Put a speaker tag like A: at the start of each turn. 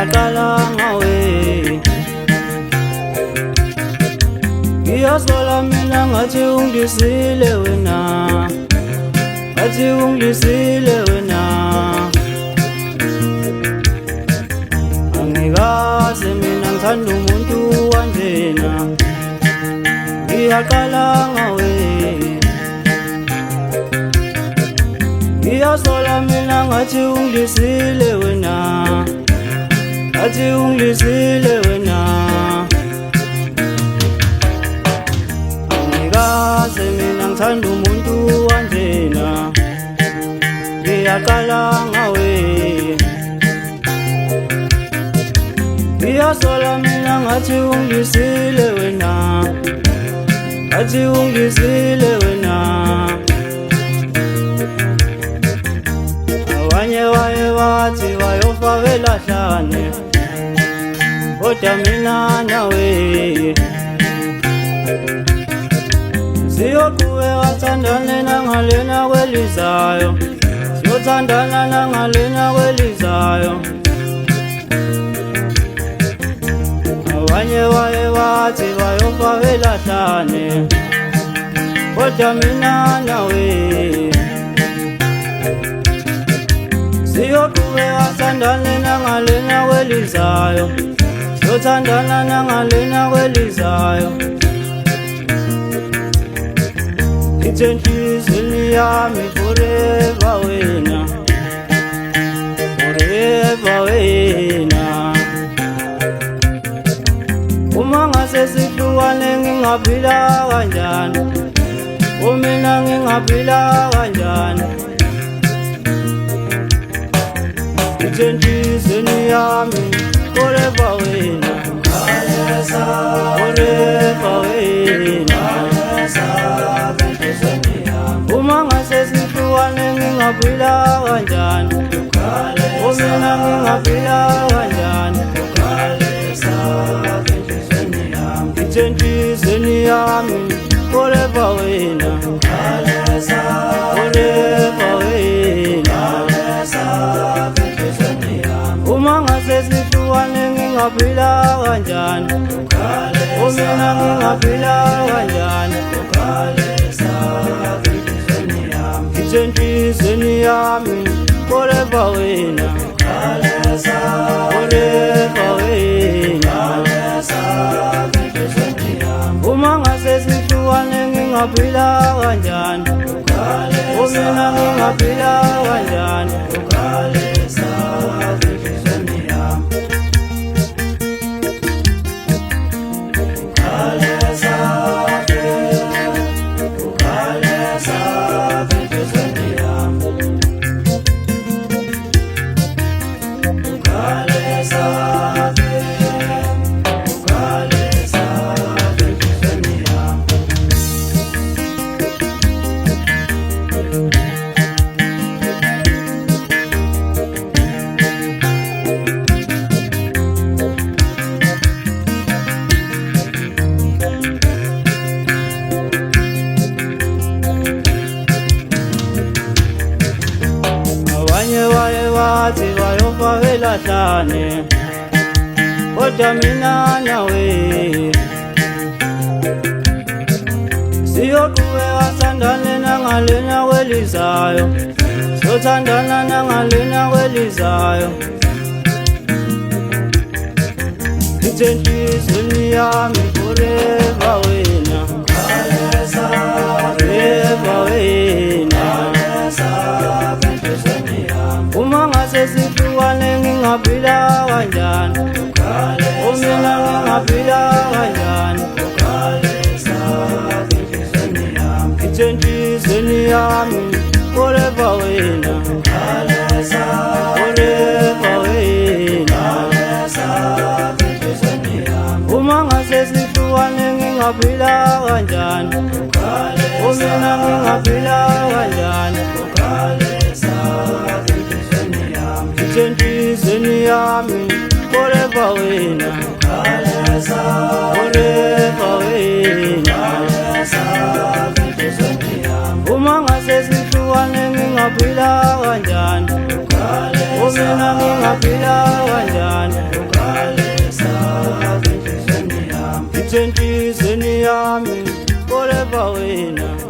A: ngiyaqala ngawe ngiyasola mina ngathi ungidisile wena ngathi ungidisile wena angikaze mina ngithanda umuntu wanjena ngiyaqala ngawe ngiyasola mina ngathi ungidisile wena ngathi ungidisile wena angikaze mina ngithanda umuntu wanjena ngiyaqala ngawe ngiyasola mina ngathi ungidisile wena ngathi ungidisile wena abanye waye bathi bayofa belahlane kodwa mina nawe siyoqhubeka sithandane nangalena kwelizayo siyothandana nangalena kwelizayo abanye waye bathi bayofa belahlane kodwa mina nawe siyoqhubeka sithandane nangalena kwelizayo siyothandana nangalena kwelizayo ithe enhliziyweni yami forever wena forever wena uma ngase sihlukane ngingaphila kanjani umina ngingaphila kanjani ithe enhliziyweni yami forever wena forever wena uma ngase sihlukane ngingaphila kanjani umina ngingaphila kanjani ithe enhliziyweni yami forever wena forever wena uma ngase sihlukane ngingaphila kanjani umina ngingaphila kanjani ithe enhliziyweni yami forever wena forever wena uma ngase sihlukane ngingaphila kanjani umina ngingaphila kanjani bathi bayofa belahlane kodwa mina nawe siyoqhubeka sithandane nangalena kwelizayo siyothandana nangalena kwelizayo ithe enhliziyweni yami forever wena forever wena uma ngase sihlukane ngingaphila kanjani umina ngingaphila kanjani ithe enhliziyweni yami forever wena forever wena uma ngase sihlukane ngingaphila kanjani umina ngingaphila kanjani ithe enhliziyweni yami forever wena forever wena uma ngase sihlukane ngingaphila kanjani Umina ngingaphila kanjani enhlizweni yami forever wena